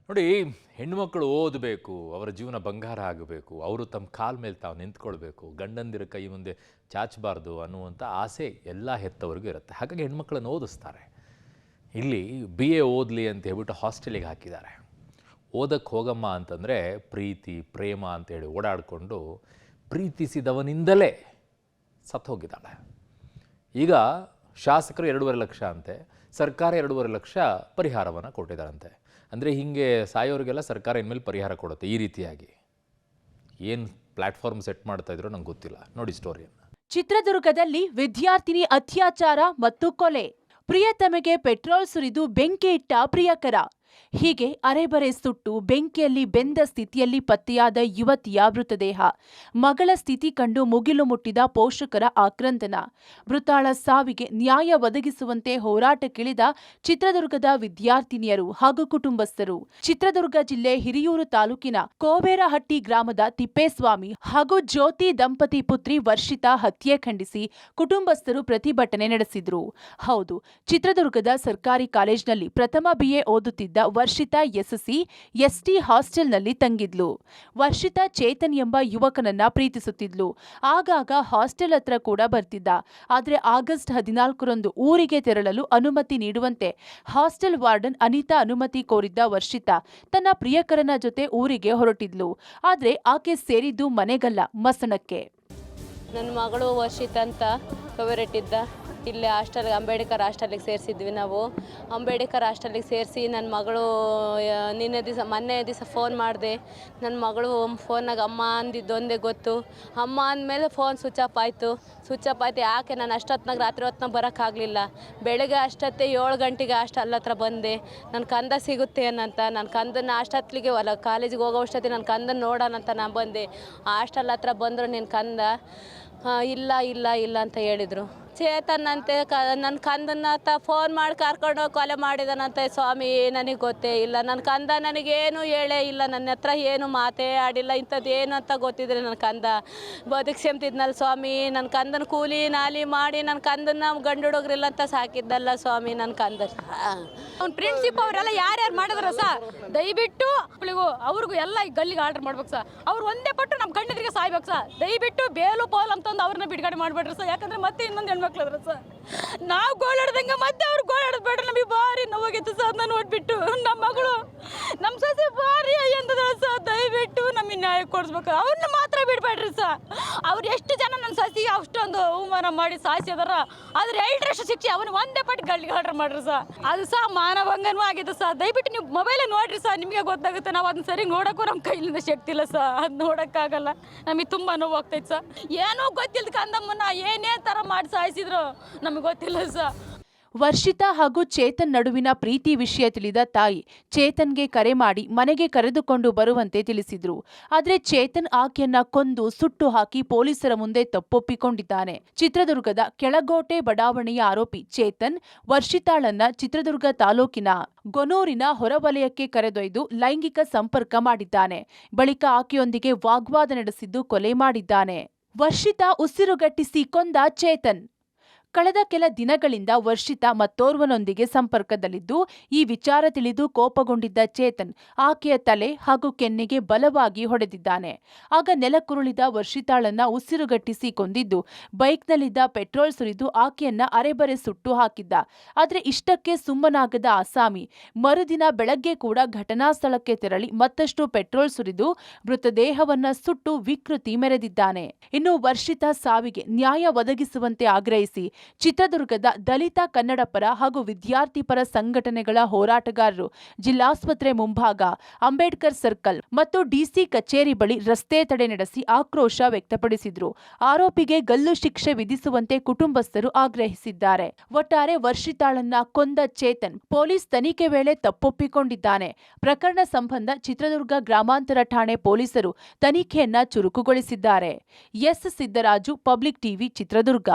ನೋಡಿ, ಹೆಣ್ಣುಮಕ್ಕಳು ಓದಬೇಕು, ಅವರ ಜೀವನ ಬಂಗಾರ ಆಗಬೇಕು, ಅವರು ತಮ್ಮ ಕಾಲ ಮೇಲೆ ತಾವು ನಿಂತ್ಕೊಳ್ಬೇಕು, ಗಂಡಂದಿರ ಕೈ ಮುಂದೆ ಚಾಚಬಾರ್ದು ಅನ್ನುವಂಥ ಆಸೆ ಎಲ್ಲ ಹೆತ್ತವರಿಗೂ ಇರುತ್ತೆ. ಹಾಗಾಗಿ ಹೆಣ್ಮಕ್ಳನ್ನು ಓದಿಸ್ತಾರೆ. ಇಲ್ಲಿ BA ಓದಲಿ ಅಂತ ಹೇಳ್ಬಿಟ್ಟು ಹಾಸ್ಟೆಲಿಗೆ ಹಾಕಿದ್ದಾರೆ. ಓದಕ್ಕೆ ಹೋಗಮ್ಮ ಅಂತಂದರೆ ಪ್ರೀತಿ ಪ್ರೇಮ ಅಂತೇಳಿ ಓಡಾಡಿಕೊಂಡು ಪ್ರೀತಿಸಿದವನಿಂದಲೇ ಸತ್ತು ಹೋಗಿದ್ದಾಳೆ. ಈಗ ಶಾಸಕರು 2.5 ಲಕ್ಷ ಅಂತೆ, ಸರ್ಕಾರ 2.5 ಲಕ್ಷ ಪರಿಹಾರವನ್ನು ಕೊಟ್ಟಿದ್ದಾರಂತೆ. ಅಂದರೆ ಹೀಗೆ ಸಾಯೋರಿಗೆಲ್ಲ ಸರ್ಕಾರ ಇನ್ಮೇಲೆ ಪರಿಹಾರ ಕೊಡುತ್ತೆ ಈ ರೀತಿಯಾಗಿ. ಏನು ಪ್ಲ್ಯಾಟ್ಫಾರ್ಮ್ ಸೆಟ್ ಮಾಡ್ತಾ ಇದ್ರೋ ನಂಗೆ ಗೊತ್ತಿಲ್ಲ. ನೋಡಿ ಸ್ಟೋರಿಯನ್ನು. ಚಿತ್ರದುರ್ಗದಲ್ಲಿ ವಿದ್ಯಾರ್ಥಿನಿ ಅತ್ಯಾಚಾರ ಮತ್ತು ಕೊಲೆ. ಪ್ರಿಯತಮೆಗೆ ಪೆಟ್ರೋಲ್ ಸುರಿದು ಬೆಂಕಿ ಇಟ್ಟ ಪ್ರಿಯಕರ. ಹೀಗೆ ಅರೆಬರೆ ಸುಟ್ಟು ಬೆಂಕಿಯಲ್ಲಿ ಬೆಂದ ಸ್ಥಿತಿಯಲ್ಲಿ ಪತ್ತೆಯಾದ ಯುವತಿಯ ಮೃತದೇಹ. ಮಗಳ ಸ್ಥಿತಿ ಕಂಡು ಮುಗಿಲು ಮುಟ್ಟಿದ ಪೋಷಕರ ಆಕ್ರಂದನ. ಮೃತಾಳ ಸಾವಿಗೆ ನ್ಯಾಯ ಒದಗಿಸುವಂತೆ ಹೋರಾಟಕ್ಕಿಳಿದ ಚಿತ್ರದುರ್ಗದ ವಿದ್ಯಾರ್ಥಿನಿಯರು ಹಾಗೂ ಕುಟುಂಬಸ್ಥರು. ಚಿತ್ರದುರ್ಗ ಜಿಲ್ಲೆ ಹಿರಿಯೂರು ತಾಲೂಕಿನ ಕೋಬೇರಹಟ್ಟಿ ಗ್ರಾಮದ ತಿಪ್ಪೇಸ್ವಾಮಿ ಹಾಗೂ ಜ್ಯೋತಿ ದಂಪತಿ ಪುತ್ರಿ ವರ್ಷಿತಾ ಹತ್ಯೆ ಖಂಡಿಸಿ ಕುಟುಂಬಸ್ಥರು ಪ್ರತಿಭಟನೆ ನಡೆಸಿದ್ರು. ಹೌದು, ಚಿತ್ರದುರ್ಗದ ಸರ್ಕಾರಿ ಕಾಲೇಜಿನಲ್ಲಿ ಪ್ರಥಮ BA ಓದುತ್ತಿದ್ದ ವರ್ಷಿತಾ SC/ST ಹಾಸ್ಟೆಲ್ನಲ್ಲಿ ತಂಗಿದ್ಲು. ವರ್ಷಿತಾ ಚೇತನ್ ಎಂಬ ಯುವಕನನ್ನ ಪ್ರೀತಿಸುತ್ತಿದ್ಲು. ಆಗಾಗ ಹಾಸ್ಟೆಲ್ ಹತ್ರ ಕೂಡ ಬರ್ತಿದ್ದ. ಆದರೆ ಆಗಸ್ಟ್ 14ರಂದು ಊರಿಗೆ ತೆರಳಲು ಅನುಮತಿ ನೀಡುವಂತೆ ಹಾಸ್ಟೆಲ್ ವಾರ್ಡನ್ ಅನಿತಾ ಅನುಮತಿ ಕೋರಿದ್ದ ವರ್ಷಿತಾ ತನ್ನ ಪ್ರಿಯಕರನ ಜೊತೆ ಊರಿಗೆ ಹೊರಟಿದ್ಲು. ಆದರೆ ಆಕೆ ಸೇರಿದ್ದು ಮನೆಗಲ್ಲ, ಮಸಣಕ್ಕೆ. ನನ್ನ ಮಗಳು ವರ್ಷಿತ ಅಂತ ಕವರೆಟ್ಟಿದ್ದ. ಇಲ್ಲೇ ಅಂಬೇಡ್ಕರ್ ಹಾಸ್ಟೆಲಿಗೆ ಸೇರಿಸಿದ್ವಿ ನಾವು. ಅಂಬೇಡ್ಕರ್ ಹಾಸ್ಟೆಲಿಗೆ ಸೇರಿಸಿ ನನ್ನ ಮಗಳು ಮೊನ್ನೆ ದಿವಸ ಫೋನ್ ಮಾಡಿದೆ. ನನ್ನ ಮಗಳು ಫೋನ್ನಾಗ ಅಮ್ಮ ಅಂದಿದ್ದೊಂದೇ ಗೊತ್ತು. ಅಮ್ಮ ಅಂದಮೇಲೆ ಫೋನ್ ಸ್ವಿಚ್ ಆಫ್ ಆಯಿತು. ಯಾಕೆ ನಾನು ಅಷ್ಟೊತ್ತಿನಾಗ ರಾತ್ರಿ ಹೊತ್ತಿನಾಗ ಬರೋಕ್ಕಾಗಲಿಲ್ಲ. ಬೆಳಗ್ಗೆ ಅಷ್ಟೊತ್ತೆ 7 ಗಂಟೆಗೆ ಹಾಸ್ಟೆಲ್ ಹತ್ರ ಬಂದೆ. ನನ್ನ ಕಂದ ಸಿಗುತ್ತೆ ಅನ್ನಂತ. ನನ್ನ ಕಂದನ ಅಷ್ಟೊತ್ತಿಗೆ ಕಾಲೇಜಿಗೆ ಹೋಗೋ ಅಷ್ಟೊತ್ತಿಗೆ ನನ್ನ ಕಂದನ ನೋಡೋಣಂತ ನಾನು ಬಂದೆ. ಹಾಸ್ಟೆಲ್ ಹತ್ರ ಬಂದರು ನಿನ್ನ ಕಂದ ಇಲ್ಲ ಇಲ್ಲ ಇಲ್ಲ ಅಂತ ಹೇಳಿದರು. ಚೇತನ್ ಅಂತೆ ನನ್ನ ಕಂದನ್ನ ಫೋನ್ ಮಾಡಿ ಕರ್ಕೊಂಡು ಕೊಲೆ ಮಾಡಿದಾನಂತೆ. ಸ್ವಾಮಿ, ನನಗೆ ಗೊತ್ತೇ ಇಲ್ಲ. ನನ್ನ ಕಂದ ನನಗೇನು ಹೇಳೇ ಇಲ್ಲ. ನನ್ನ ಹತ್ರ ಏನು ಮಾತೇ ಆಡಿಲ್ಲ. ಇಂಥದ್ದು ಏನು ಅಂತ ಗೊತ್ತಿದ್ರೆ ನನ್ನ ಕಂದ ಬದುಕ್ಸಂತಿದ್ನಲ್ಲ ಸ್ವಾಮಿ. ನನ್ನ ಕಂದನ ಕೂಲಿ ನಾಲಿ ಮಾಡಿ ನನ್ನ ಕಂದನ್ನ ಗಂಡು ಹುಡುಗ್ರಿಲ್ಲ ಅಂತ ಸಾಕಿದ್ದಲ್ಲ ಸ್ವಾಮಿ. ನನ್ನ ಕಂದ ಅವ್ನ ಪ್ರಿನ್ಸಿಪ್ ಅವರೆಲ್ಲ ಯಾರ್ಯಾರು ಮಾಡಿದ್ರ ಸರ್, ದಯವಿಟ್ಟು ಅವ್ರಿಗೂ ಎಲ್ಲ ಈ ಗಲ್ಲಿಗೆ ಆರ್ಡರ್ ಮಾಡ್ಬೇಕು ಸರ್. ಅವ್ರು ಒಂದೇ ಪಟ್ಟು ನಮ್ಮ ಕಣ್ಣೆದ್ರಿಗೆ ಸಾಯ್ಬೇಕು ಸರ್. ದಯವಿಟ್ಟು ಬೇಲು ಪೋಲ್ ಅಂತಂದು ಅವ್ರನ್ನ ಬಿಡುಗಡೆ ಮಾಡಿಬಿಡ್ರಿ ಸರ್. ಯಾಕಂದ್ರೆ ಮತ್ತೆ ಇನ್ನೊಂದು ಹೆಣ್ಮಕ್ಳದ್ರ ಸರ್. ನಾವು ಗೋಳಾಡ್ದಂಗೆ ಮತ್ತೆ ಅವ್ರು ಗೋಳಾಡಬೇಡ. ನಮಗೆ ಭಾರಿ ನೋವಾಗಿತ್ತು ಸರ್. ಅದನ್ನ ನೋಡ್ಬಿಟ್ಟು ನಮ್ಮ ಮಗಳು ನಮ್ಮ ಸೊಸೆ ಭಾರಿ ಎಂದದ ಸರ್. ದಯವಿಟ್ಟು ನಮಗೆ ನ್ಯಾಯ ಕೊಡಿಸ್ಬೇಕು. ಅವ್ರನ್ನ ಮಾತ್ರ ಬಿಡಬೇಡ್ರಿ ಸರ್. ಅವ್ರು ಎಷ್ಟು ಜನ ನನ್ನ ಸಸಿಗೆ ಅಷ್ಟೊಂದು ಅವಮಾನ ಮಾಡಿ ಸಾಯಿಸಿದಾರ. ಆದ್ರೆ 8 ಶಿಕ್ಷೆ ಅವನು ಒಂದೇ ಪಟ್ಟು ಗಲ್ಲಿಗೆ ಆರ್ಡರ್ ಮಾಡ್ರಿ ಸರ್. ಅದು ಸಹ ಮಾನಭಂಗನೂ ಆಗಿದೆ ಸರ್. ದಯವಿಟ್ಟು ನೀವು ಮೊಬೈಲ್ ನೋಡ್ರಿ ಸರ್, ನಿಮಗೆ ಗೊತ್ತಾಗುತ್ತೆ. ನಾವು ಅದನ್ನ ಸರಿ ನೋಡೋಕ್ಕೂ ನಮ್ಮ ಕೈಲಿಂದ ಶಕ್ತಿ ಇಲ್ಲ ಸರ್. ಅದು ನೋಡೋಕ್ಕಾಗಲ್ಲ. ನಮಗೆ ತುಂಬ ನೋವಾಗ್ತೈತೆ ಸರ್. ಏನೋ ಗೊತ್ತಿಲ್ಲದ ಕಂದಮ್ಮನ ಏನೇ ಥರ ಮಾಡಿ ಸಾಯಿಸಿದ್ರು ನಮಗೆ ಗೊತ್ತಿಲ್ಲ ಸರ್. ವರ್ಷಿತಾ ಹಾಗೂ ಚೇತನ್ ನಡುವಿನ ಪ್ರೀತಿ ವಿಷಯ ತಿಳಿದ ತಾಯಿ ಚೇತನ್ಗೆ ಕರೆ ಮಾಡಿ ಮನೆಗೆ ಕರೆದುಕೊಂಡು ಬರುವಂತೆ ತಿಳಿಸಿದ್ರು. ಆದರೆ ಚೇತನ್ ಆಕೆಯನ್ನ ಕೊಂದು ಸುಟ್ಟು ಹಾಕಿ ಪೊಲೀಸರ ಮುಂದೆ ತಪ್ಪೊಪ್ಪಿಕೊಂಡಿದ್ದಾನೆ. ಚಿತ್ರದುರ್ಗದ ಕೆಳಗೋಟೆ ಬಡಾವಣೆಯ ಆರೋಪಿ ಚೇತನ್ ವರ್ಷಿತಾಳನ್ನ ಚಿತ್ರದುರ್ಗ ತಾಲೂಕಿನ ಗೊನೂರಿನ ಹೊರವಲಯಕ್ಕೆ ಕರೆದೊಯ್ದು ಲೈಂಗಿಕ ಸಂಪರ್ಕ ಮಾಡಿದ್ದಾನೆ. ಬಳಿಕ ಆಕೆಯೊಂದಿಗೆ ವಾಗ್ವಾದ ನಡೆಸಿದ್ದು ಕೊಲೆ ಮಾಡಿದ್ದಾನೆ. ವರ್ಷಿತಾ ಉಸಿರುಗಟ್ಟಿಸಿ ಕೊಂದ ಚೇತನ್. ಕಳೆದ ಕೆಲ ದಿನಗಳಿಂದ ವರ್ಷಿತಾ ಮತ್ತೋರ್ವನೊಂದಿಗೆ ಸಂಪರ್ಕದಲ್ಲಿದ್ದು, ಈ ವಿಚಾರ ತಿಳಿದು ಕೋಪಗೊಂಡಿದ್ದ ಚೇತನ್ ಆಕೆಯ ತಲೆ ಹಾಗೂ ಕೆನ್ನೆಗೆ ಬಲವಾಗಿ ಹೊಡೆದಿದ್ದಾನೆ. ಆಗ ನೆಲಕ್ಕುರುಳಿದ ವರ್ಷಿತಾಳನ್ನ ಉಸಿರುಗಟ್ಟಿಸಿ ಕೊಂದಿದ್ದು, ಬೈಕ್ನಲ್ಲಿದ್ದ ಪೆಟ್ರೋಲ್ ಸುರಿದು ಆಕೆಯನ್ನ ಅರೆಬರೆ ಸುಟ್ಟು ಹಾಕಿದ್ದ. ಆದರೆ ಇಷ್ಟಕ್ಕೆ ಸುಮ್ಮನಾಗದ ಆಸಾಮಿ ಮರುದಿನ ಬೆಳಗ್ಗೆ ಕೂಡ ಘಟನಾ ಸ್ಥಳಕ್ಕೆ ತೆರಳಿ ಮತ್ತಷ್ಟು ಪೆಟ್ರೋಲ್ ಸುರಿದು ಮೃತದೇಹವನ್ನ ಸುಟ್ಟು ವಿಕೃತಿ ಮೆರೆದಿದ್ದಾನೆ. ಇನ್ನು ವರ್ಷಿತಾ ಸಾವಿಗೆ ನ್ಯಾಯ ಒದಗಿಸುವಂತೆ ಆಗ್ರಹಿಸಿ ಚಿತ್ರದುರ್ಗದ ದಲಿತ ಕನ್ನಡ ಪರ ಹಾಗೂ ವಿದ್ಯಾರ್ಥಿ ಪರ ಸಂಘಟನೆಗಳ ಹೋರಾಟಗಾರರು ಜಿಲ್ಲಾಸ್ಪತ್ರೆ ಮುಂಭಾಗ, ಅಂಬೇಡ್ಕರ್ ಸರ್ಕಲ್ ಮತ್ತು DC ಕಚೇರಿ ಬಳಿ ರಸ್ತೆ ತಡೆ ನಡೆಸಿ ಆಕ್ರೋಶ ವ್ಯಕ್ತಪಡಿಸಿದ್ರು. ಆರೋಪಿಗೆ ಗಲ್ಲು ಶಿಕ್ಷೆ ವಿಧಿಸುವಂತೆ ಕುಟುಂಬಸ್ಥರು ಆಗ್ರಹಿಸಿದ್ದಾರೆ. ಒಟ್ಟಾರೆ ವರ್ಷಿತಾಳನ್ನ ಕೊಂದ ಚೇತನ್ ಪೊಲೀಸ್ ತನಿಖೆ ವೇಳೆ ತಪ್ಪೊಪ್ಪಿಕೊಂಡಿದ್ದಾನೆ. ಪ್ರಕರಣ ಸಂಬಂಧ ಚಿತ್ರದುರ್ಗ ಗ್ರಾಮಾಂತರ ಠಾಣೆ ಪೊಲೀಸರು ತನಿಖೆಯನ್ನ ಚುರುಕುಗೊಳಿಸಿದ್ದಾರೆ. S Siddaraju, public TV, Chitradurga.